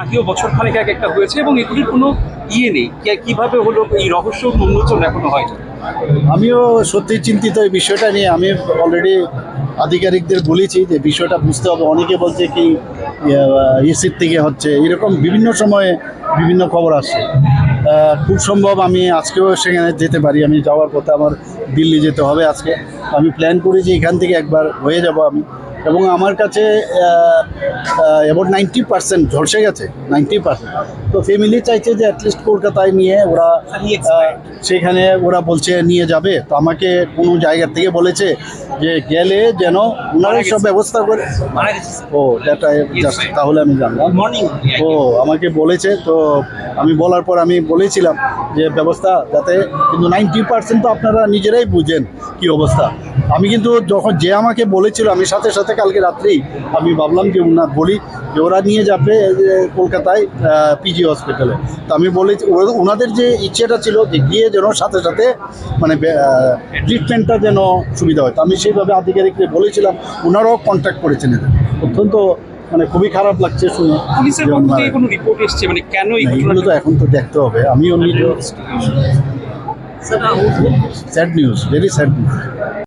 আগেও বছর খানেক এক একটা হয়েছে এবং এগুলির কোনো ইয়ে নেই, কিভাবে হলো এই রহস্য উন্মোচন এখনো হয়। আমিও সত্যি চিন্তিত এই বিষয়টা নিয়ে। আমি অলরেডি আধিকারিকদের বলেছি যে বিষয়টা বুঝতে হবে। অনেকে বলছে কি ইসির থেকে হচ্ছে, এরকম বিভিন্ন সময়ে বিভিন্ন খবর আসছে। খুব সম্ভব আমি আজকেও সেখানে যেতে পারি। আমি যাওয়ার পথে আমার দিল্লি যেতে হবে আজকে। আমি প্ল্যান করেছি এখান থেকে একবার হয়ে যাব আমি। এবং আমার কাছে অ্যাবাউট 90% ঝলসে গেছে, 90%। তো ফ্যামিলি চাইছে যে অ্যাটলিস্ট কলকাতায় নিয়ে ওরা সেখানে ওরা বলছে নিয়ে যাবে। তো আমাকে কোনো জায়গা থেকে বলেছে যে গেলে যেন ওনারাই সব ব্যবস্থা করে। ও এটা জাস্ট তাহলে আমি জানলাম। ও আমাকে বলেছে, তো আমি বলার পর আমি বলেছিলাম যে ব্যবস্থা যাতে, কিন্তু 90% তো আপনারা নিজেরাই বুঝেন কি অবস্থা। আমি কিন্তু যখন যে আমাকে বলেছিল, আমি সাথে সাথে কালকে রাত্রেই আমি ভাবলাম যে বলি যে ওরা নিয়ে যাবে কলকাতায় পিজি হসপিটালে। তো আমি বলেছি ওনাদের যে ইচ্ছেটা ছিল যে গিয়ে যেন সাথে সাথে মানে ট্রিটমেন্টটা যেন সুবিধা হয়। তো আমি সেইভাবে আধিকারিককে বলেছিলাম, ওনারাও কন্ট্যাক্ট করেছেন। অত্যন্ত মানে খুবই খারাপ লাগছে শুনে। পুলিশের পক্ষ থেকে কোনো রিপোর্ট এসেছে মানে কেন এগুলো তো এখন তো দেখতে হবে। আমিও নিজে sad news, very sad news.